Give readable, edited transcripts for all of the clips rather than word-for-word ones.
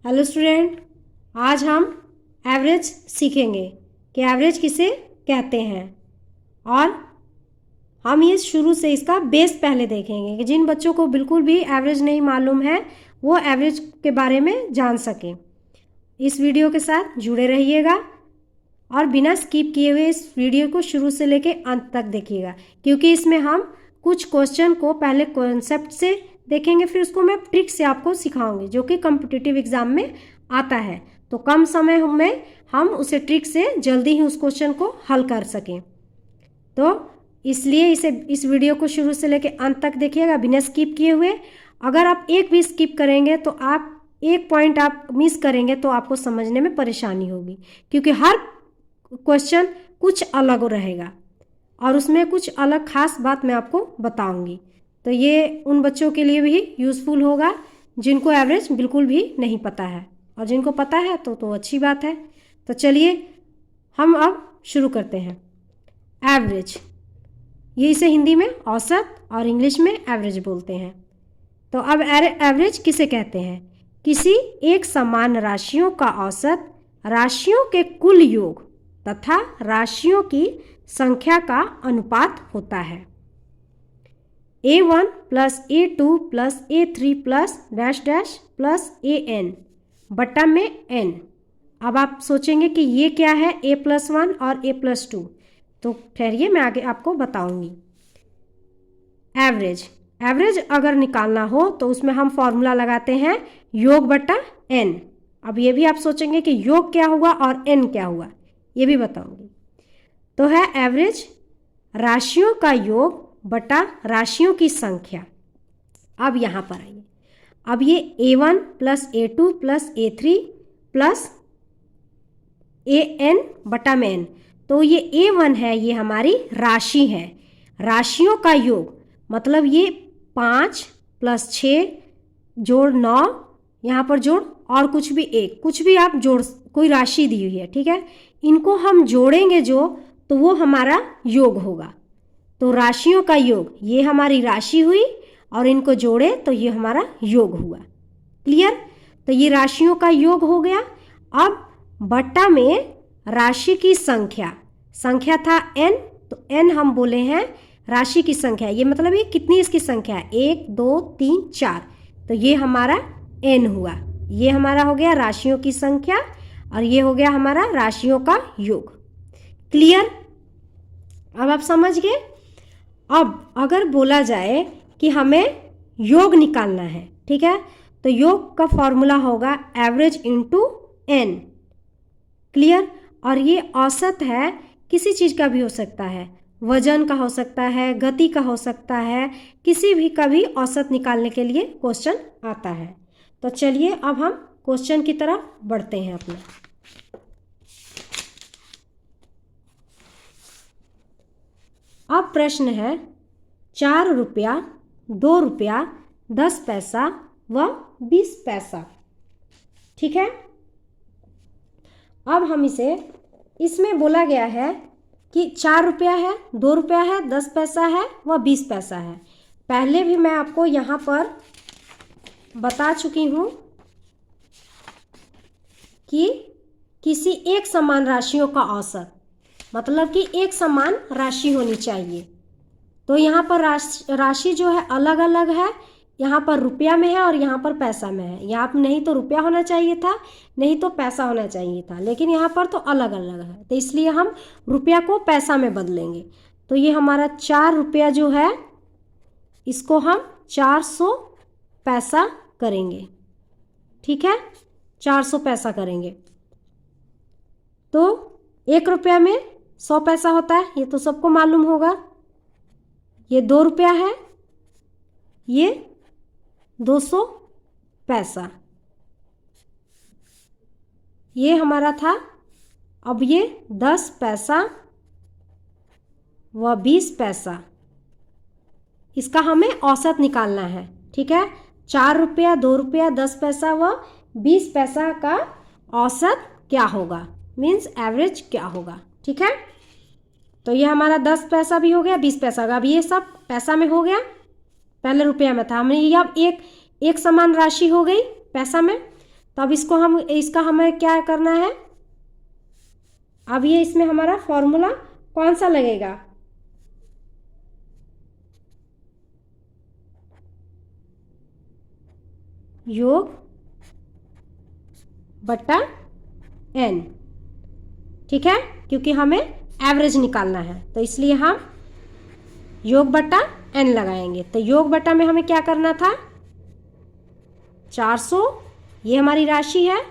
Hello student, आज हम average सीखेंगे कि एवरेज किसे कहते हैं। और हम ये शुरू से इसका बेस पहले देखेंगे कि जिन बच्चों को बिल्कुल भी एवरेज नहीं मालूम है वो एवरेज के बारे में जान सकें। इस वीडियो के साथ जुड़े रहिएगा और बिना स्किप किए हुए इस वीडियो को शुरू से लेके अंत तक देखिएगा, क्योंकि इसमें हम कुछ क्वेश्चन को पहले कॉन्सेप्ट से देखेंगे, फिर उसको मैं ट्रिक से आपको सिखाऊंगी जो कि कॉम्पिटिटिव एग्जाम में आता है, तो कम समय में हम उसे ट्रिक से जल्दी ही उस क्वेश्चन को हल कर सकें। तो इसलिए इस वीडियो को शुरू से लेकर अंत तक देखिएगा बिना स्किप किए हुए। अगर आप एक भी स्किप करेंगे तो आप एक पॉइंट आप मिस करेंगे तो आपको समझने में परेशानी होगी, क्योंकि हर क्वेश्चन कुछ अलग रहेगा और उसमें कुछ अलग खास बात मैं आपको बताऊंगी। तो ये उन बच्चों के लिए भी यूज़फुल होगा जिनको एवरेज बिल्कुल भी नहीं पता है, और जिनको पता है तो अच्छी बात है। तो चलिए हम अब शुरू करते हैं। एवरेज, ये इसे हिंदी में औसत और इंग्लिश में एवरेज बोलते हैं। तो अब एवरेज किसे कहते हैं? किसी एक समान राशियों का औसत, राशियों के कुल योग तथा राशियों की संख्या का अनुपात होता है। A1 plus A2 plus A3 plus dash dash plus AN बटा में N। अब आप सोचेंगे कि ये क्या है, A+1 और A+2, तो ठहरिए मैं आगे आपको बताऊंगी। एवरेज अगर निकालना हो तो उसमें हम फॉर्मूला लगाते हैं योग बटा N। अब ये भी आप सोचेंगे कि योग क्या हुआ और N क्या हुआ, ये भी बताऊंगी। तो है एवरेज राशियों का योग बटा राशियों की संख्या। अब यहाँ पर आइए, अब ये A1 plus A2 plus A3 plus AN बटा में N, तो ये A1 है, ये हमारी राशि है, राशियों का योग, मतलब ये 5 प्लस 6 जोड़ 9, यहाँ पर जोड़ और कुछ भी एक, कुछ भी आप जोड़, कोई राशि दी हुई है, ठीक है, इनको हम जोड़ेंगे जो, तो वो हमारा योग होगा। तो राशियों का योग, ये हमारी राशि हुई और इनको जोड़े तो ये हमारा योग हुआ। क्लियर? तो ये राशियों का योग हो गया। अब बट्टा में राशि की संख्या, संख्या था n, तो n हम बोले हैं राशि की संख्या, ये मतलब ये कितनी इसकी संख्या है, 1 2 3 4, तो ये हमारा n हुआ। ये हमारा हो गया राशियों की संख्या और ये हो गया हमारा राशियों का योग। क्लियर? अब आप समझ गए। अब अगर बोला जाए कि हमें योग निकालना है, ठीक है, तो योग का फॉर्मूला होगा एवरेज इनटू n। क्लियर? और ये औसत है, किसी चीज़ का भी हो सकता है, वजन का हो सकता है, गति का हो सकता है, किसी भी का भी औसत निकालने के लिए क्वेश्चन आता है। तो चलिए अब हम क्वेश्चन की तरफ बढ़ते हैं अपना। अब प्रश्न है 4 रुपया, 2 रुपया, 10 पैसा व 20 पैसा, ठीक है। अब हम इसमें बोला गया है कि 4 रुपया है, 2 रुपया है, 10 पैसा है व 20 पैसा है। पहले भी मैं आपको यहाँ पर बता चुकी हूँ कि किसी एक समान राशियों का औसत, मतलब कि एक समान राशि होनी चाहिए। तो यहाँ पर राशि जो है अलग अलग है, यहाँ पर रुपया में है और यहाँ पर पैसा में है। यहाँ पर नहीं तो रुपया होना चाहिए था, नहीं तो पैसा होना चाहिए था, लेकिन यहाँ पर तो अलग अलग है, तो इसलिए हम रुपया को पैसा में बदलेंगे। तो ये हमारा 4 रुपया जो है इसको हम 400 पैसा करेंगे, ठीक है, 400 पैसा करेंगे। तो 1 रुपया में 100 पैसा होता है, ये तो सबको मालूम होगा। ये 2 रुपया है, ये 200 पैसा, ये हमारा था। अब ये 10 पैसा व 20 पैसा, इसका हमें औसत निकालना है, ठीक है। 4 रुपया, 2 रुपया, 10 पैसा व 20 पैसा का औसत क्या होगा, मीन्स एवरेज क्या होगा, ठीक है। तो ये हमारा 10 पैसा भी हो गया, 20 पैसा का, अब ये सब पैसा में हो गया, पहले रुपया में था, हमने ये अब एक समान राशि हो गई पैसा में। तो अब इसका हमें क्या करना है, अब ये इसमें हमारा फॉर्मूला कौन सा लगेगा, योग बटा n, ठीक है, क्योंकि हमें एवरेज निकालना है तो इसलिए हम योग बटा n लगाएंगे। तो योग बटा में हमें क्या करना था, 400, ये हमारी राशि है,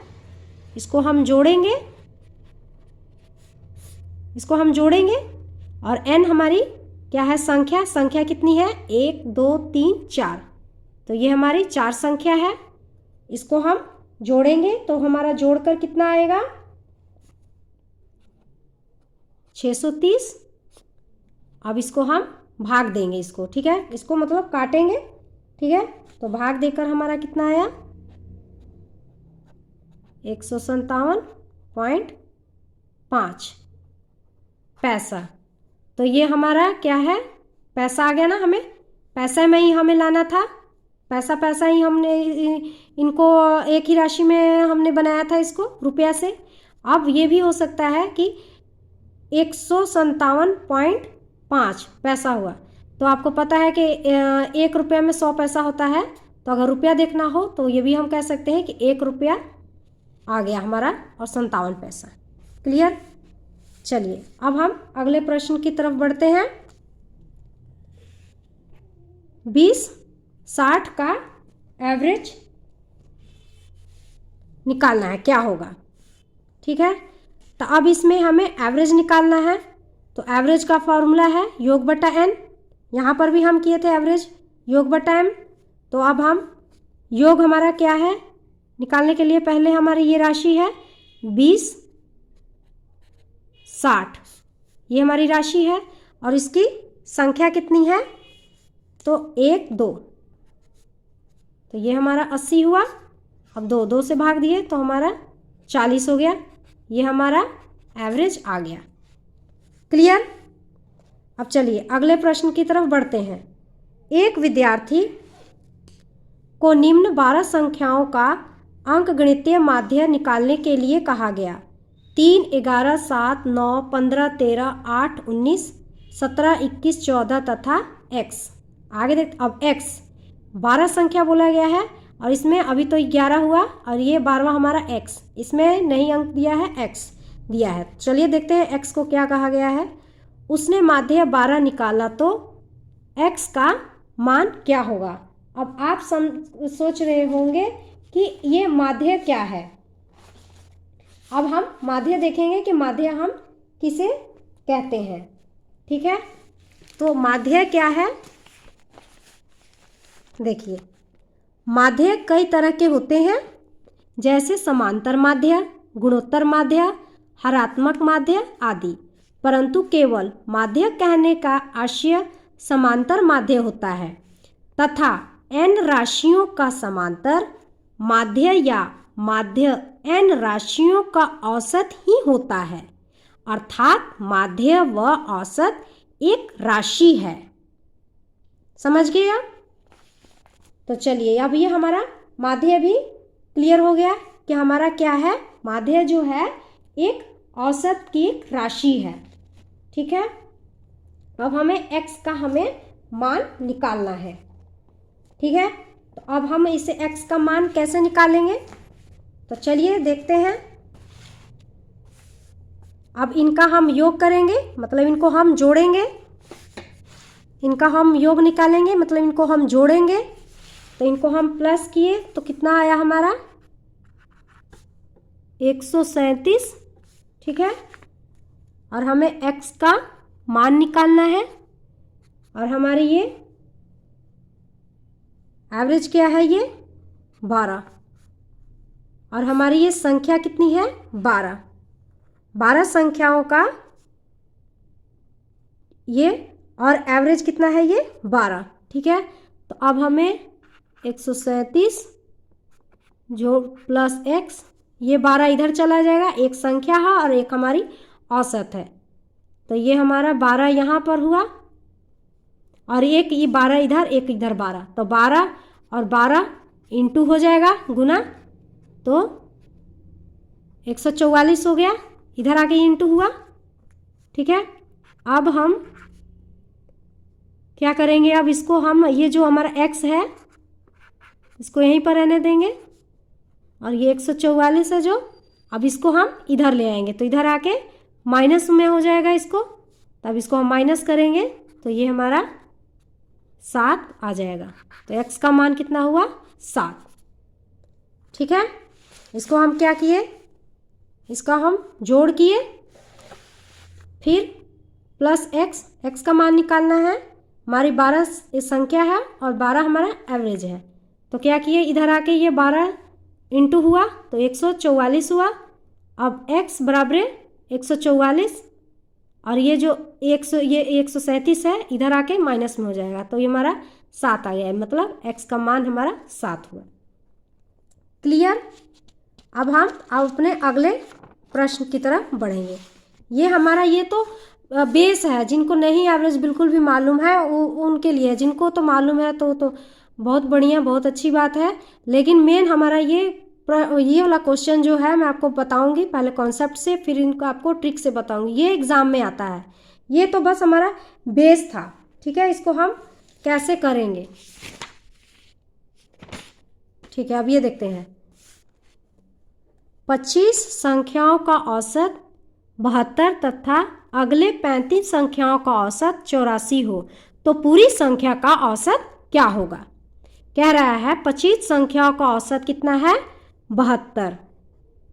इसको हम जोड़ेंगे, और n हमारी क्या है, संख्या कितनी है, 1 2 3 4, तो ये हमारी 4 संख्या है, इसको हम जोड़ेंगे तो हमारा जोड़कर कितना आएगा, 630। अब इसको हम भाग देंगे इसको, ठीक है, इसको मतलब काटेंगे, ठीक है, तो भाग देकर हमारा कितना आया, 157.5 पैसा। तो ये हमारा क्या है, पैसा आ गया ना, हमें पैसे में ही हमें लाना था, पैसा ही हमने इनको एक ही राशि में हमने बनाया था इसको रुपया से। अब ये भी हो सकता है कि 157.5 पैसा हुआ, तो आपको पता है कि 1 रुपया में 100 पैसा होता है, तो अगर रुपया देखना हो तो ये भी हम कह सकते हैं कि 1 रुपया आ गया हमारा और 57 पैसा। क्लियर। चलिए अब हम अगले प्रश्न की तरफ बढ़ते हैं। 20-60 का एवरेज निकालना है, क्या होगा, ठीक है। तो अब इसमें हमें एवरेज निकालना है, तो एवरेज का फॉर्मूला है योग बटा n, यहाँ पर भी हम किए थे एवरेज योग बटा m। तो अब हम योग हमारा क्या है निकालने के लिए, पहले हमारी ये राशि है 20-60, ये हमारी राशि है और इसकी संख्या कितनी है, तो 1 2, तो ये हमारा 80 हुआ। अब 2 से भाग दिए तो हमारा 40 हो गया, ये हमारा एवरेज आ गया। क्लियर। अब चलिए अगले प्रश्न की तरफ बढ़ते हैं। एक विद्यार्थी को निम्न 12 संख्याओं का अंकगणितीय माध्य निकालने के लिए कहा गया। 3 11 7 9 15 13 8 19 17 21 14 तथा x। आगे देखते, अब x 12 संख्या बोला गया है और इसमें अभी तो 11 हुआ और ये 12वां हमारा x, इसमें नहीं अंक दिया है, x दिया है। चलिए देखते हैं x को क्या कहा गया है। उसने माध्य 12 निकाला तो x का मान क्या होगा। अब आप सोच रहे होंगे कि ये माध्य क्या है। अब हम माध्य देखेंगे कि माध्य हम किसे कहते हैं, ठीक है। तो माध्य क्या है, देखिए माध्य कई तरह के होते हैं, जैसे समांतर माध्य, गुणोत्तर माध्य, हरात्मक माध्य आदि, परंतु केवल माध्य कहने का आशय समांतर माध्य होता है तथा n राशियों का समांतर माध्य या माध्य n राशियों का औसत ही होता है, अर्थात माध्य व औसत एक राशि है। समझ गए आप। तो चलिए अब ये हमारा माध्य भी क्लियर हो गया कि हमारा क्या है, माध्य जो है एक औसत की एक राशि है, ठीक है। अब हमें x का हमें मान निकालना है, ठीक है। तो अब हम इसे x का मान कैसे निकालेंगे, तो चलिए देखते हैं। अब इनका हम योग करेंगे, मतलब इनको हम जोड़ेंगे, इनका हम योग निकालेंगे मतलब इनको हम जोड़ेंगे। तो इनको हम प्लस किए तो कितना आया हमारा 137, ठीक है। और हमें x का मान निकालना है और हमारी ये एवरेज क्या है, ये 12, और हमारी ये संख्या कितनी है 12 संख्याओं का ये, और एवरेज कितना है ये 12, ठीक है। तो अब हमें 137 जो प्लस x, ये 12 इधर चला जाएगा, एक संख्या है और एक हमारी औसत है, तो ये हमारा 12 यहाँ पर हुआ और एक ये 12 इधर, एक इधर 12, तो 12 और 12 इंटू हो जाएगा गुना, तो 144 हो गया, इधर आके इंटू हुआ। ठीक है, अब हम क्या करेंगे, अब इसको हम ये जो हमारा x है इसको यहीं पर रहने देंगे और ये 144 है जो, अब इसको हम इधर ले आएंगे तो इधर आके माइनस में हो जाएगा इसको, तब इसको हम माइनस करेंगे तो ये हमारा 7 आ जाएगा। तो x का मान कितना हुआ, 7। ठीक है, इसको हम क्या किए, इसका हम जोड़ किए, फिर प्लस x का मान निकालना है। हमारी 12 संख्या है और 12 हमारा एवरेज है, तो क्या किए, इधर आके ये 12 इंटू हुआ तो 144 हुआ। अब x बराबर 144 और ये जो 137 है इधर आके माइनस में हो जाएगा तो ये हमारा 7 आ गया है, मतलब x का मान हमारा 7 हुआ। क्लियर। अब हम अपने अगले प्रश्न की तरफ बढ़ेंगे। ये हमारा ये तो बेस है, जिनको नहीं एवरेज बिल्कुल भी मालूम है उनके लिए, जिनको तो मालूम है तो बहुत बढ़िया, बहुत अच्छी बात है। लेकिन मेन हमारा ये वाला क्वेश्चन जो है मैं आपको बताऊंगी पहले कॉन्सेप्ट से, फिर इनको आपको ट्रिक से बताऊंगी। ये एग्ज़ाम में आता है, ये तो बस हमारा बेस था। ठीक है, इसको हम कैसे करेंगे, ठीक है, अब ये देखते हैं। 25 संख्याओं का औसत 72 तथा अगले 35 संख्याओं का औसत 84 हो तो पूरी संख्या का औसत क्या होगा। कह रहा है 25 संख्याओं का औसत कितना है, 72।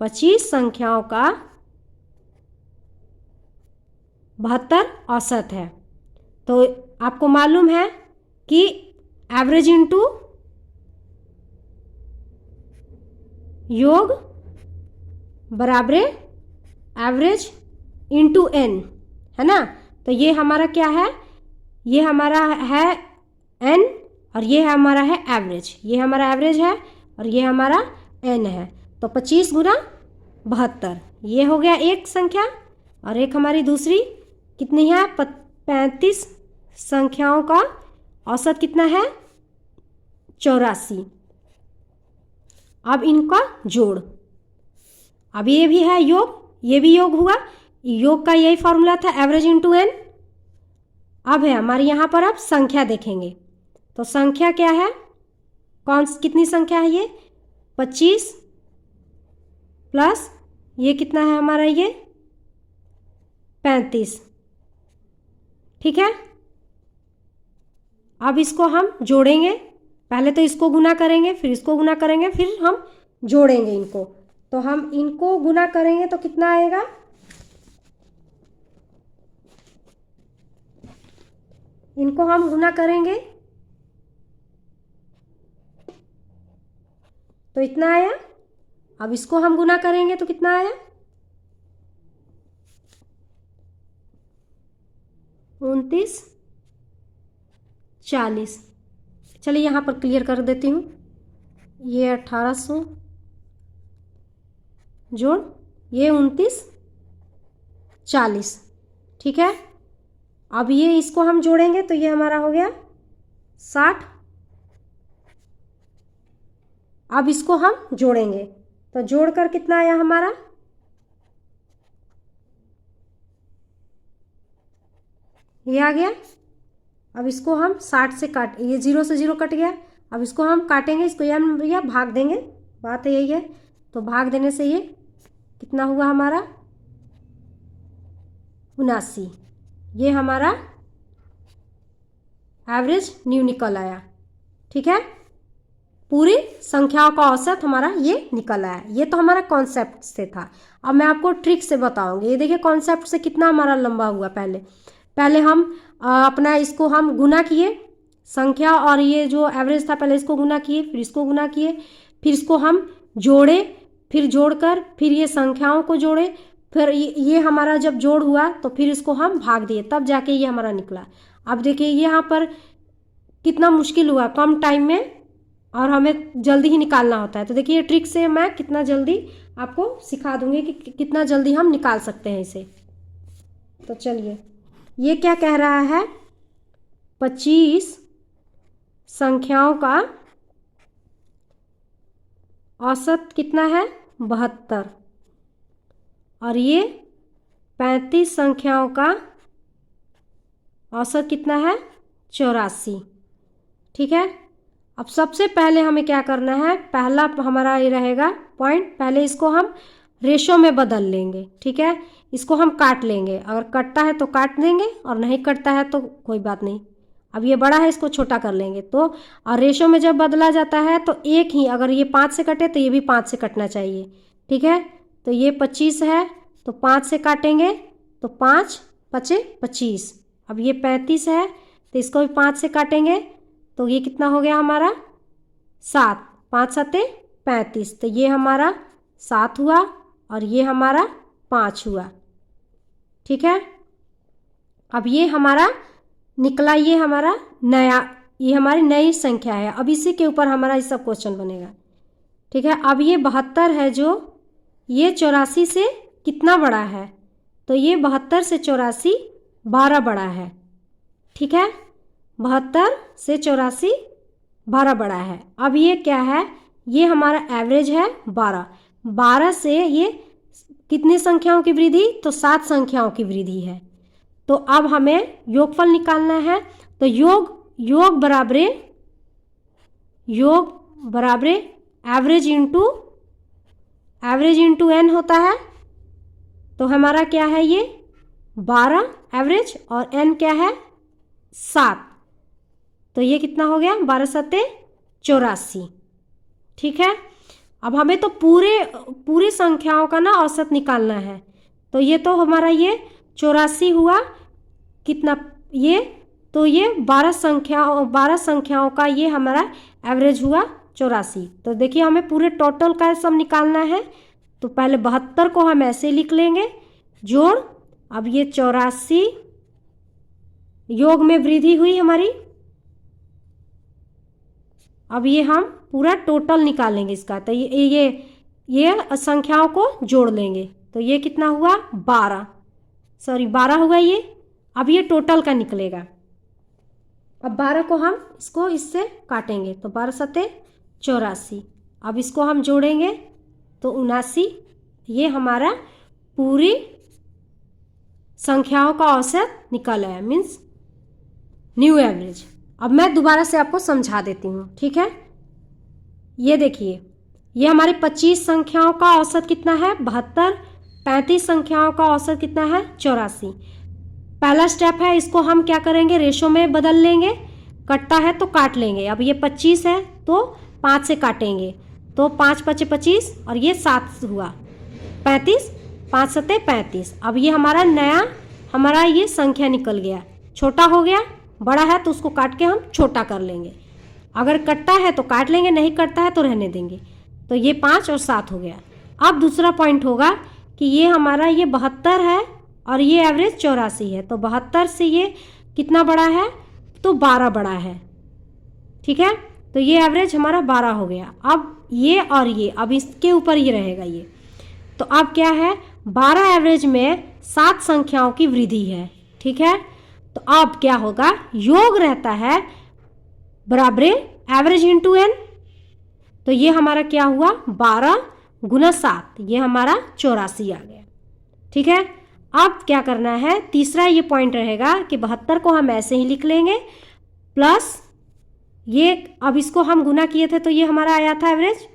25 संख्याओं का 72 औसत है, तो आपको मालूम है कि एवरेज इंटू योग बराबर एवरेज इंटू n, है ना। तो ये हमारा क्या है, ये हमारा है n और ये हमारा है एवरेज, ये हमारा एवरेज है और ये हमारा n है। तो 25 गुना 72, ये हो गया एक संख्या, और एक हमारी दूसरी कितनी है, 35 संख्याओं का औसत कितना है, 84। अब इनका जोड़, अब ये भी है योग, ये भी योग हुआ, योग का यही फॉर्मूला था एवरेज इंटू n। अब है हमारे यहाँ पर, अब संख्या देखेंगे तो संख्या क्या है, कितनी संख्या है, ये 25 प्लस ये कितना है हमारा, ये 35। ठीक है, अब इसको हम जोड़ेंगे, पहले तो इसको गुना करेंगे, फिर इसको गुना करेंगे, फिर हम जोड़ेंगे इनको। तो हम इनको गुना करेंगे तो कितना आएगा, इनको हम गुना करेंगे तो इतना आया। अब इसको हम गुना करेंगे तो कितना आया, 29 40। चलिए यहाँ पर क्लियर कर देती हूँ, ये 1800 जोड़ ये 29 40। ठीक है, अब ये इसको हम जोड़ेंगे तो ये हमारा हो गया 60। अब इसको हम जोड़ेंगे तो जोड़कर कितना आया हमारा, ये आ गया। अब इसको हम 60 से काट, ये 0 से 0 कट गया, अब इसको हम काटेंगे, इसको या भाग देंगे, बात यही है। तो भाग देने से ये कितना हुआ हमारा, 79। ये हमारा एवरेज न्यू निकल आया। ठीक है, पूरी संख्याओं का औसत हमारा ये निकल आया। ये तो हमारा कॉन्सेप्ट से था। अब मैं आपको ट्रिक से बताऊंगी। ये देखिए कॉन्सेप्ट से कितना हमारा लंबा हुआ। पहले हम अपना इसको हम गुना किए संख्या, और ये जो एवरेज था पहले इसको गुना किए, फिर इसको गुना किए, फिर इसको हम जोड़े, फिर जोड़कर फिर ये संख्याओं को जोड़े, फिर ये हमारा जब जोड़ हुआ तो फिर इसको हम भाग दिए, तब जाके ये हमारा निकला। अब देखिए यहाँ पर कितना मुश्किल हुआ कम टाइम में, और हमें जल्दी ही निकालना होता है। तो देखिए ट्रिक से मैं कितना जल्दी आपको सिखा दूंगी कि कितना जल्दी हम निकाल सकते हैं इसे। तो चलिए, ये क्या कह रहा है, 25 संख्याओं का औसत कितना है 72 और ये 35 संख्याओं का औसत कितना है 84। ठीक है, अब सबसे पहले हमें क्या करना है, पहला हमारा ये रहेगा पॉइंट, पहले इसको हम रेशो में बदल लेंगे। ठीक है, इसको हम काट लेंगे, अगर कटता है तो काट देंगे और नहीं कटता है तो कोई बात नहीं। अब ये बड़ा है, इसको छोटा कर लेंगे। तो और रेशो में जब बदला जाता है तो एक ही, अगर ये 5 से कटे तो ये भी 5 से कटना चाहिए। ठीक है, तो ये 25 है तो 5 से काटेंगे तो 5 पचे 25। अब ये 35 है तो इसको भी 5 से काटेंगे तो ये कितना हो गया हमारा 7, 5 सते 35, तो ये हमारा 7 हुआ और ये हमारा 5 हुआ। ठीक है, अब ये हमारा निकला, ये हमारा नया, ये हमारी नई संख्या है। अब इसी के ऊपर हमारा ये सब क्वेश्चन बनेगा। ठीक है, अब ये 72 है जो ये 84 से कितना बड़ा है, तो ये 72 से 84 12 बड़ा है। ठीक है, 72 से 84 12 बड़ा है। अब ये क्या है, ये हमारा एवरेज है 12, 12 से ये कितनी संख्याओं की वृद्धि, तो 7 संख्याओं की वृद्धि है। तो अब हमें योगफल निकालना है, तो योग बराबरे एवरेज इंटू एन होता है। तो हमारा क्या है, ये 12 एवरेज और एन क्या है 7, तो ये कितना हो गया 12 सत्ते 84। ठीक है, अब हमें तो पूरी संख्याओं का ना औसत निकालना है। तो ये तो हमारा ये 84 हुआ कितना, ये तो ये 12 संख्याओं का ये हमारा एवरेज हुआ 84। तो देखिए हमें पूरे टोटल का सब निकालना है। तो पहले 72 को हम ऐसे लिख लेंगे जोड़, अब ये 84 योग में वृद्धि हुई हमारी। अब ये हम पूरा टोटल निकालेंगे इसका, तो ये संख्याओं को जोड़ लेंगे तो ये कितना हुआ 12 हुआ ये। अब ये टोटल का निकलेगा। अब 12 को हम इसको इससे काटेंगे तो 12 सत्ते 84। अब इसको हम जोड़ेंगे तो 79। ये हमारा पूरी संख्याओं का औसत निकल आया, मीन्स न्यू एवरेज। अब मैं दोबारा से आपको समझा देती हूँ। ठीक है, ये देखिए, ये हमारे 25 संख्याओं का औसत कितना है 72, 35 संख्याओं का औसत कितना है 84। पहला स्टेप है, इसको हम क्या करेंगे रेशो में बदल लेंगे, कटता है तो काट लेंगे। अब ये 25 है तो 5 से काटेंगे तो 5 पचे 25 और ये 7 हुआ 35, 5 सत्ते 35। अब ये हमारा ये संख्या निकल गया, छोटा हो गया, बड़ा है तो उसको काट के हम छोटा कर लेंगे। अगर कटता है तो काट लेंगे, नहीं कटता है तो रहने देंगे। तो ये 5 और 7 हो गया। अब दूसरा पॉइंट होगा कि ये हमारा ये 72 है और ये एवरेज 84 है, तो 72 से ये कितना बड़ा है तो 12 बड़ा है। ठीक है, तो ये एवरेज हमारा 12 हो गया। अब ये और ये अब इसके ऊपर ये रहेगा ये, तो अब क्या है 12 एवरेज में 7 संख्याओं की वृद्धि है। ठीक है, तो अब क्या होगा, योग रहता है बराबरे एवरेज इंटू एन। तो ये हमारा क्या हुआ 12 गुना 7, ये हमारा 84 आ गया। ठीक है, अब क्या करना है, तीसरा ये पॉइंट रहेगा कि 72 को हम ऐसे ही लिख लेंगे प्लस ये, अब इसको हम गुना किए थे तो ये हमारा आया था एवरेज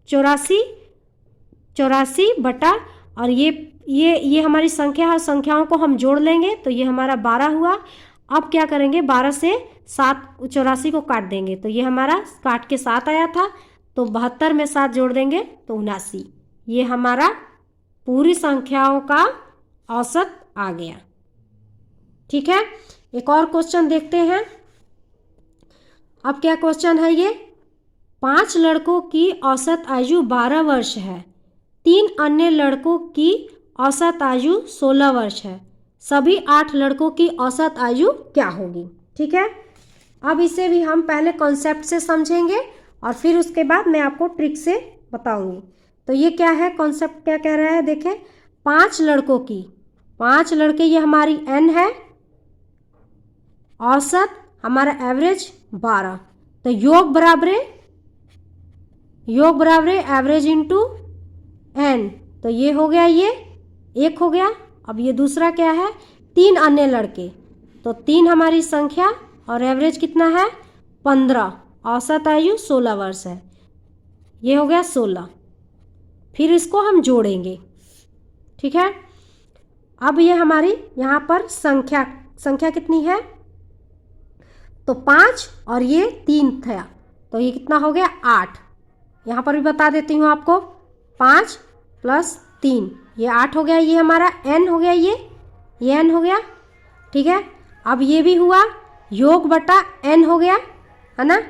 84 बटा, और ये हमारी संख्या है, संख्याओं को हम जोड़ लेंगे तो ये हमारा 12 हुआ। अब क्या करेंगे 12 से 84 को काट देंगे तो ये हमारा काट के 7 आया था, तो 72 में 7 जोड़ देंगे तो 79। ये हमारा पूरी संख्याओं का औसत आ गया। ठीक है, एक और क्वेश्चन देखते हैं। अब क्या क्वेश्चन है ये, 5 लड़कों की औसत आयु 12 वर्ष है, 3 अन्य लड़कों की औसत आयु 16 वर्ष है, सभी 8 लड़कों की औसत आयु क्या होगी। ठीक है, अब इसे भी हम पहले कॉन्सेप्ट से समझेंगे और फिर उसके बाद मैं आपको ट्रिक से बताऊंगी। तो ये क्या है कॉन्सेप्ट, क्या कह रहा है देखें, 5 लड़कों की, 5 लड़के ये हमारी n है, औसत हमारा एवरेज 12, तो योग योग बराबर है एवरेज इंटू एन, तो ये हो गया, ये एक हो गया। अब ये दूसरा क्या है, 3 अन्य लड़के, तो 3 हमारी संख्या और एवरेज कितना है 15, औसत आयु 16 वर्ष है, ये हो गया 16। फिर इसको हम जोड़ेंगे, ठीक है। अब ये हमारी यहाँ पर संख्या कितनी है, तो 5 और ये 3 था, तो ये कितना हो गया 8। यहाँ पर भी बता देती हूँ आपको, 5 + 3 ये 8 हो गया, ये हमारा n हो गया, ये n हो गया, ठीक है। अब ये भी हुआ योग बटा n हो गया, है ना।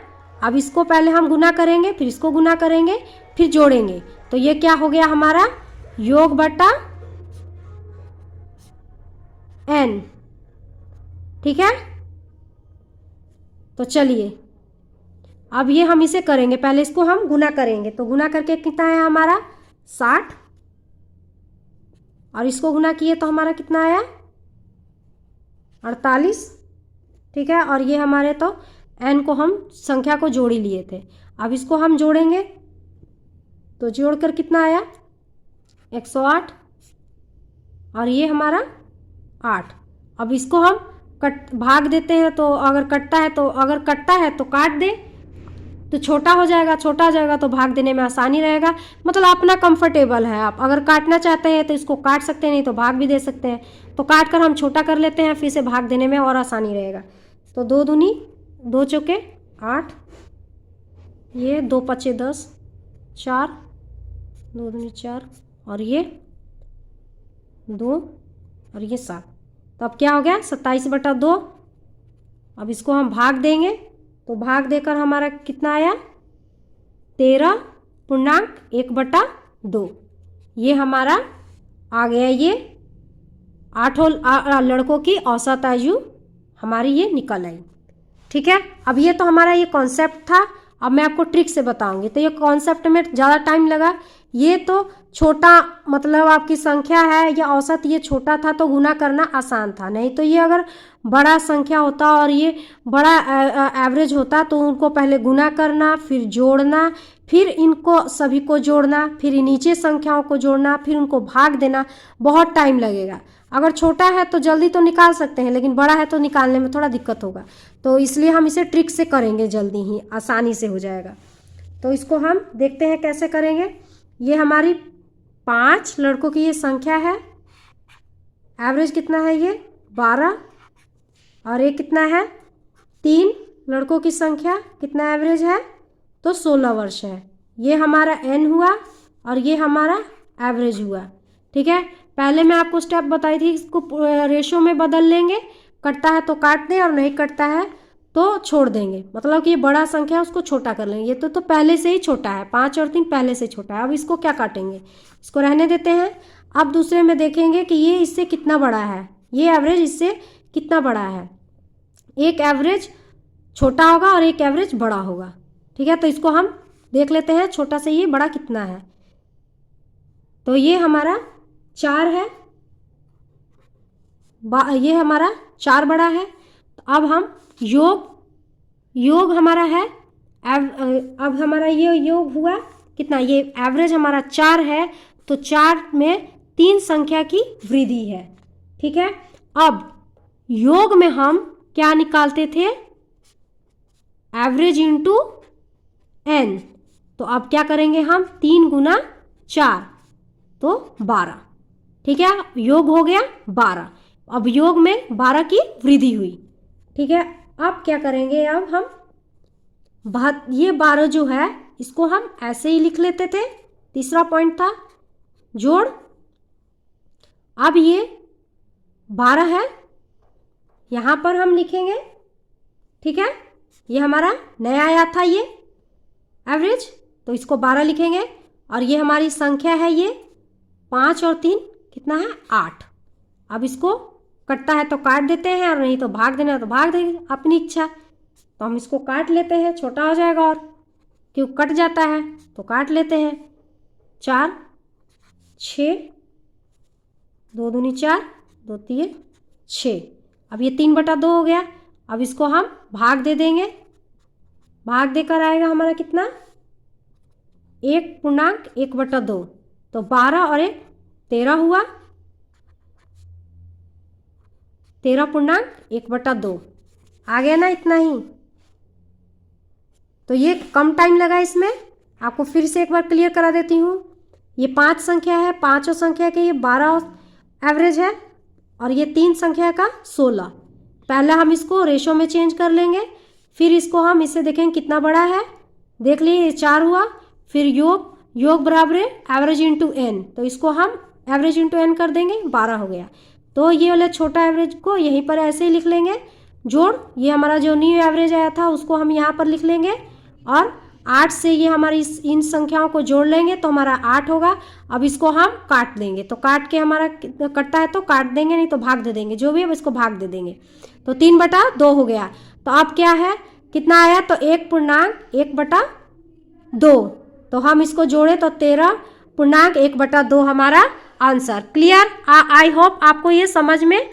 अब इसको पहले हम गुना करेंगे, फिर इसको गुना करेंगे, फिर जोड़ेंगे, तो ये क्या हो गया हमारा योग बटा n, ठीक है। तो चलिए अब ये हम इसे करेंगे, पहले इसको हम गुना करेंगे, तो गुना करके कितना है हमारा 60, और इसको गुना किए तो हमारा कितना आया 48, ठीक है। और ये हमारे तो n को हम संख्या को जोड़ ही लिए थे, अब इसको हम जोड़ेंगे, तो जोड़कर कितना आया 108, और ये हमारा 8। अब इसको हम भाग देते हैं, तो अगर कटता है तो काट दे, तो छोटा हो जाएगा तो भाग देने में आसानी रहेगा, मतलब अपना कंफर्टेबल है। आप अगर काटना चाहते हैं तो इसको काट सकते हैं, नहीं तो भाग भी दे सकते हैं। तो काट कर हम छोटा कर लेते हैं, फिर से भाग देने में और आसानी रहेगा। तो 2 दूनी 2 चौके 8, ये 2 पचे 10, 4 2 दूनी 4, और ये 2 और ये 7, तो अब क्या हो गया 27/2। अब इसको हम भाग देंगे, तो भाग देकर हमारा कितना आया 13.1/2, ये हमारा आ गया। ये 8 लड़कों की औसत आयु हमारी ये निकल आई, ठीक है। अब ये तो हमारा ये कॉन्सेप्ट था, अब मैं आपको ट्रिक से बताऊंगी। तो ये कॉन्सेप्ट में ज़्यादा टाइम लगा, ये तो छोटा मतलब आपकी संख्या है या औसत, ये छोटा था तो गुना करना आसान था, नहीं तो ये अगर बड़ा संख्या होता और ये बड़ा एवरेज होता तो उनको पहले गुना करना, फिर जोड़ना, फिर इनको सभी को जोड़ना, फिर नीचे संख्याओं को जोड़ना, फिर उनको भाग देना, बहुत टाइम लगेगा। अगर छोटा है तो जल्दी तो निकाल सकते हैं, लेकिन बड़ा है तो निकालने में थोड़ा दिक्कत होगा, तो इसलिए हम इसे ट्रिक से करेंगे, जल्दी ही आसानी से हो जाएगा। तो इसको हम देखते हैं कैसे करेंगे। ये हमारी 5 लड़कों की ये संख्या है, एवरेज कितना है ये 12, और ये कितना है 3 लड़कों की संख्या, कितना एवरेज है तो 16 वर्ष है। ये हमारा n हुआ और ये हमारा एवरेज हुआ, ठीक है। पहले मैं आपको स्टेप बताई थी, इसको रेशो में बदल लेंगे, कटता है तो काट दें और नहीं कटता है तो छोड़ देंगे, मतलब कि ये बड़ा संख्या है उसको छोटा कर लेंगे। ये तो पहले से ही छोटा है, 5 और 3 पहले से छोटा है। अब इसको क्या काटेंगे, इसको रहने देते हैं। अब दूसरे में देखेंगे कि ये इससे कितना बड़ा है, ये एवरेज इससे कितना बड़ा है। एक एवरेज छोटा होगा और एक एवरेज बड़ा होगा, ठीक है। तो इसको हम देख लेते हैं, छोटा से ये बड़ा कितना है। तो ये हमारा 4 है, ये हमारा 4 बड़ा है। तो अब हम योग हमारा है, अब हमारा ये योग हुआ कितना, ये एवरेज हमारा 4 है, तो 4 में 3 संख्या की वृद्धि है, ठीक है। अब योग में हम क्या निकालते थे, एवरेज इंटू n, तो अब क्या करेंगे हम 3 गुना 4 तो 12, ठीक है। योग हो गया 12, अब योग में 12 की वृद्धि हुई, ठीक है। अब क्या करेंगे, अब हम ये 12 जो है इसको हम ऐसे ही लिख लेते थे, तीसरा पॉइंट था जोड़। अब ये 12 है, यहाँ पर हम लिखेंगे, ठीक है। ये हमारा नया आया था ये एवरेज, तो इसको 12 लिखेंगे, और ये हमारी संख्या है ये 5 और 3 कितना है 8। अब इसको कटता है तो काट देते हैं, और नहीं तो भाग देना है तो भाग देंगे, अपनी इच्छा। तो हम इसको काट लेते हैं, छोटा हो जाएगा, और क्यों कट जाता है तो काट लेते हैं। 4 6 2 दूनी 4 2 3 6, अब ये 3/2 हो गया। अब इसको हम भाग दे देंगे, भाग देकर आएगा हमारा कितना 1.1/2, तो 12 और 1 13 हुआ, 13.1/2 आ गया ना, इतना ही। तो ये कम टाइम लगा इसमें, आपको फिर से एक बार क्लियर करा देती हूँ। ये 5 संख्या है, पाँचों संख्या के ये 12 एवरेज है और ये 3 संख्या का 16। पहले हम इसको रेशो में चेंज कर लेंगे, फिर इसको हम इससे देखेंगे कितना बड़ा है। देख लिए ये 4 हुआ, फिर योग बराबर है एवरेज इंटू एन, तो इसको हम एवरेज इंटू एन कर देंगे, 12 हो गया। तो ये वाला छोटा एवरेज को यहीं पर ऐसे ही लिख लेंगे, जोड़ ये हमारा जो न्यू एवरेज आया था उसको हम यहाँ पर लिख लेंगे और 8 से ये हमारी इन संख्याओं को जोड़ लेंगे तो हमारा 8 होगा। अब इसको हम काट देंगे, तो काट के हमारा कटता है तो काट देंगे, नहीं तो भाग दे देंगे, जो भी है इसको भाग दे देंगे। तो 3/2 हो गया। तो अब क्या है, कितना आया, तो 1.1/2, तो हम इसको जोड़े तो 13.1/2 हमारा आंसर। क्लियर? आई होप आपको ये समझ में